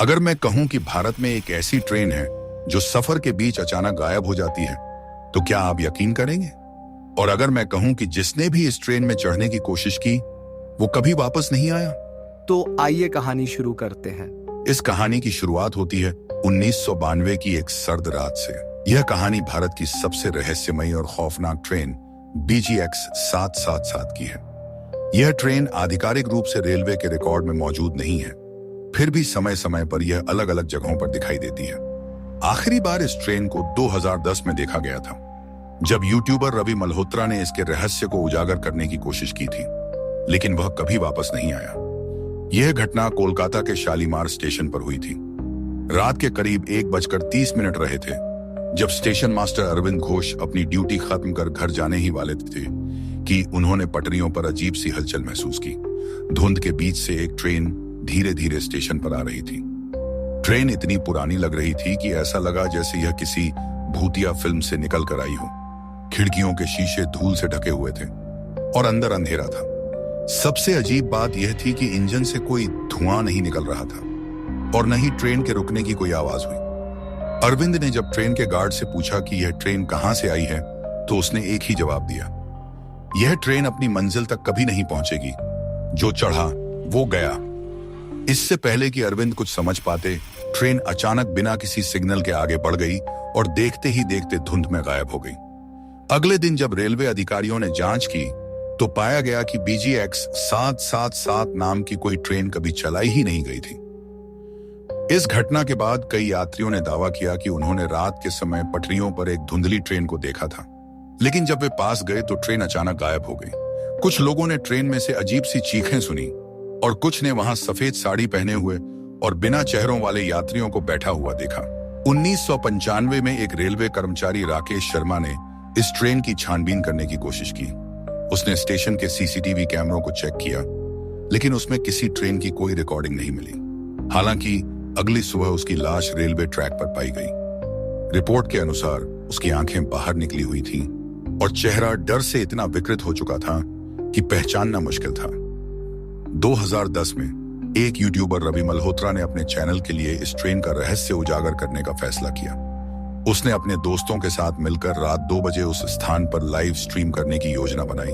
अगर मैं कहूं कि भारत में एक ऐसी ट्रेन है जो सफर के बीच अचानक गायब हो जाती है, तो क्या आप यकीन करेंगे? और अगर मैं कहूं कि जिसने भी इस ट्रेन में चढ़ने की कोशिश की, वो कभी वापस नहीं आया? तो आइए कहानी शुरू करते हैं। इस कहानी की शुरुआत होती है 1992 की एक सर्द रात से। यह कहानी भारत की सबसे रहस्यमयी और खौफनाक ट्रेन BGX 777 की है। यह ट्रेन आधिकारिक रूप से रेलवे के रिकॉर्ड में मौजूद नहीं है, फिर भी समय समय पर यह अलग अलग जगहों पर दिखाई देती है। आखिरी बार इस ट्रेन को 2010 में देखा गया था, जब यूट्यूबर रवि मल्होत्रा ने इसके रहस्य को उजागर करने की कोशिश की थी, लेकिन वह कभी वापस नहीं आया। यह घटना कोलकाता के शालीमार स्टेशन पर हुई थी। रात के करीब 1:30 रहे थे, जब स्टेशन मास्टर अरविंद घोष अपनी ड्यूटी खत्म कर घर जाने ही वाले थे कि उन्होंने पटरियों पर अजीब सी हलचल महसूस की। धुंध के बीच से एक ट्रेन धीरे धीरे स्टेशन पर आ रही थी। ट्रेन इतनी पुरानी लग रही थी कि ऐसा लगा जैसे यह किसी भूतिया फिल्म से निकल कर आई हो। खिड़कियों के शीशे धूल से ढके हुए थे और अंदर अंधेरा था। सबसे अजीब बात यह थी कि इंजन से कोई धुआं नहीं निकल रहा था और न ही ट्रेन के रुकने की कोई आवाज हुई। अरविंद ने जब ट्रेन के गार्ड से पूछा कि यह ट्रेन कहां से आई है, तो उसने एक ही जवाब दिया, यह ट्रेन अपनी मंजिल तक कभी नहीं पहुंचेगी। जो चढ़ा वो गया। इससे पहले कि अरविंद कुछ समझ पाते, ट्रेन अचानक बिना किसी सिग्नल के आगे बढ़ गई और देखते ही देखते धुंध में गायब हो गई। अगले दिन जब रेलवे अधिकारियों ने जांच की, तो पाया गया कि BGX 777 नाम की कोई ट्रेन कभी चलाई ही नहीं गई थी। इस घटना के बाद कई यात्रियों ने दावा किया कि उन्होंने रात के समय पटरियों पर एक धुंधली ट्रेन को देखा था, लेकिन जब वे पास गए तो ट्रेन अचानक गायब हो गई। कुछ लोगों ने ट्रेन में से अजीब सी चीखें सुनी और कुछ ने वहां सफेद साड़ी पहने हुए और बिना चेहरों वाले यात्रियों को बैठा हुआ देखा। 1995 में एक रेलवे कर्मचारी राकेश शर्मा ने इस ट्रेन की छानबीन करने की कोशिश की। उसने स्टेशन के CCTV कैमरों को चेक किया, लेकिन उसमें किसी ट्रेन की कोई रिकॉर्डिंग नहीं मिली। हालांकि अगली सुबह उसकी लाश रेलवे ट्रैक पर पाई गई। रिपोर्ट के अनुसार उसकी आंखें बाहर निकली हुई थी और चेहरा डर से इतना विकृत हो चुका था कि पहचानना मुश्किल था। 2010 में एक यूट्यूबर रवि मल्होत्रा ने अपने चैनल के लिए इस ट्रेन का रहस्य उजागर करने का फैसला किया। उसने अपने दोस्तों के साथ मिलकर रात 2 बजे उस स्थान पर लाइव स्ट्रीम करने की योजना बनाई,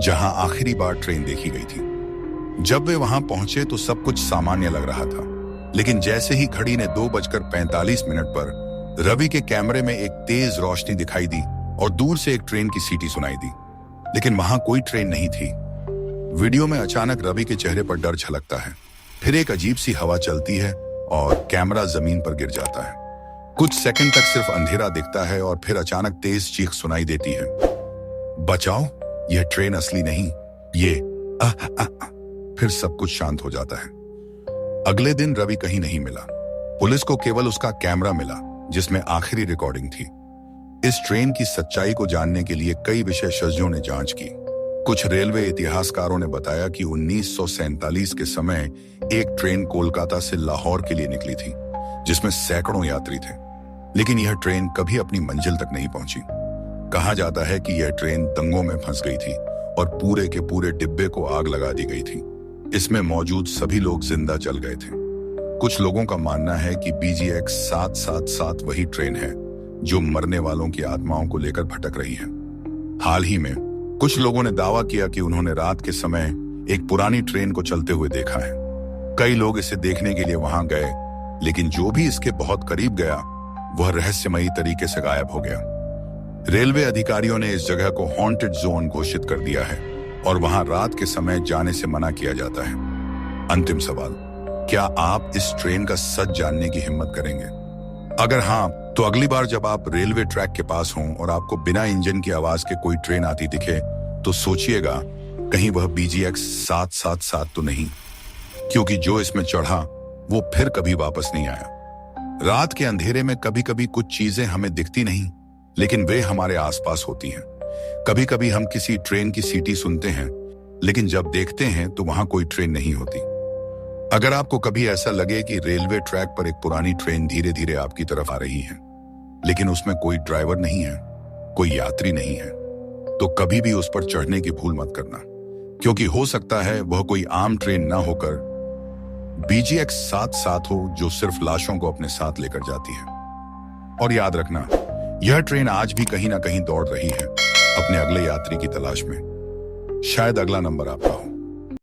जहां आखिरी बार ट्रेन देखी गई थी। जब वे वहां पहुंचे तो सब कुछ सामान्य लग रहा था, लेकिन जैसे ही घड़ी ने 2:45 पर रवि के कैमरे में एक तेज रोशनी दिखाई दी और दूर से एक ट्रेन की सीटी सुनाई दी, लेकिन वहां कोई ट्रेन नहीं थी। वीडियो में अचानक रवि के चेहरे पर डर झलकता है, फिर एक अजीब सी हवा चलती है और कैमरा जमीन पर गिर जाता है। कुछ सेकंड तक सिर्फ अंधेरा दिखता है और फिर अचानक तेज चीख सुनाई देती है, बचाओ, यह ट्रेन असली नहीं, ये फिर सब कुछ शांत हो जाता है। अगले दिन रवि कहीं नहीं मिला। पुलिस को केवल उसका कैमरा मिला, जिसमें आखिरी रिकॉर्डिंग थी। इस ट्रेन की सच्चाई को जानने के लिए कई विशेषज्ञों ने जांच की। कुछ रेलवे इतिहासकारों ने बताया कि 1947 के समय एक ट्रेन कोलकाता से लाहौर के लिए निकली थी, जिसमें सैकड़ों यात्री थे, लेकिन यह ट्रेन कभी अपनी मंजिल तक नहीं पहुंची। कहा जाता है कि यह ट्रेन दंगों में फंस गई थी और पूरे के पूरे डिब्बे को आग लगा दी गई थी। इसमें मौजूद सभी लोग जिंदा जल गए थे। कुछ लोगों का मानना है कि BGX 777 वही ट्रेन है जो मरने वालों की आत्माओं को लेकर भटक रही है। हाल ही में कुछ लोगों ने दावा किया कि उन्होंने रात के समय एक पुरानी ट्रेन को चलते हुए देखा है। कई लोग इसे देखने के लिए वहां गए, लेकिन जो भी इसके बहुत करीब गया, वह रहस्यमयी तरीके से गायब हो गया। रेलवे अधिकारियों ने इस जगह को हॉन्टेड जोन घोषित कर दिया है और वहां रात के समय जाने से मना किया जाता है। अंतिम सवाल, क्या आप इस ट्रेन का सच जानने की हिम्मत करेंगे? अगर हाँ, तो अगली बार जब आप रेलवे ट्रैक के पास हों और आपको बिना इंजन की आवाज के कोई ट्रेन आती दिखे, तो सोचिएगा कहीं वह BGX 777 तो नहीं, क्योंकि जो इसमें चढ़ा वो फिर कभी वापस नहीं आया। रात के अंधेरे में कभी कभी कुछ चीजें हमें दिखती नहीं, लेकिन वे हमारे आसपास होती हैं। कभी कभी हम किसी ट्रेन की सीटी सुनते हैं, लेकिन जब देखते हैं तो वहां कोई ट्रेन नहीं होती। अगर आपको कभी ऐसा लगे कि रेलवे ट्रैक पर एक पुरानी ट्रेन धीरे धीरे आपकी तरफ आ रही है, लेकिन उसमें कोई ड्राइवर नहीं है, कोई यात्री नहीं है, तो कभी भी उस पर चढ़ने की भूल मत करना, क्योंकि हो सकता है वह कोई आम ट्रेन ना होकर BGX 77 हो जो सिर्फ लाशों को अपने साथ लेकर जाती है। और याद रखना, यह ट्रेन आज भी कहीं ना कहीं दौड़ रही है अपने अगले यात्री की तलाश में। शायद अगला नंबर आपका हो।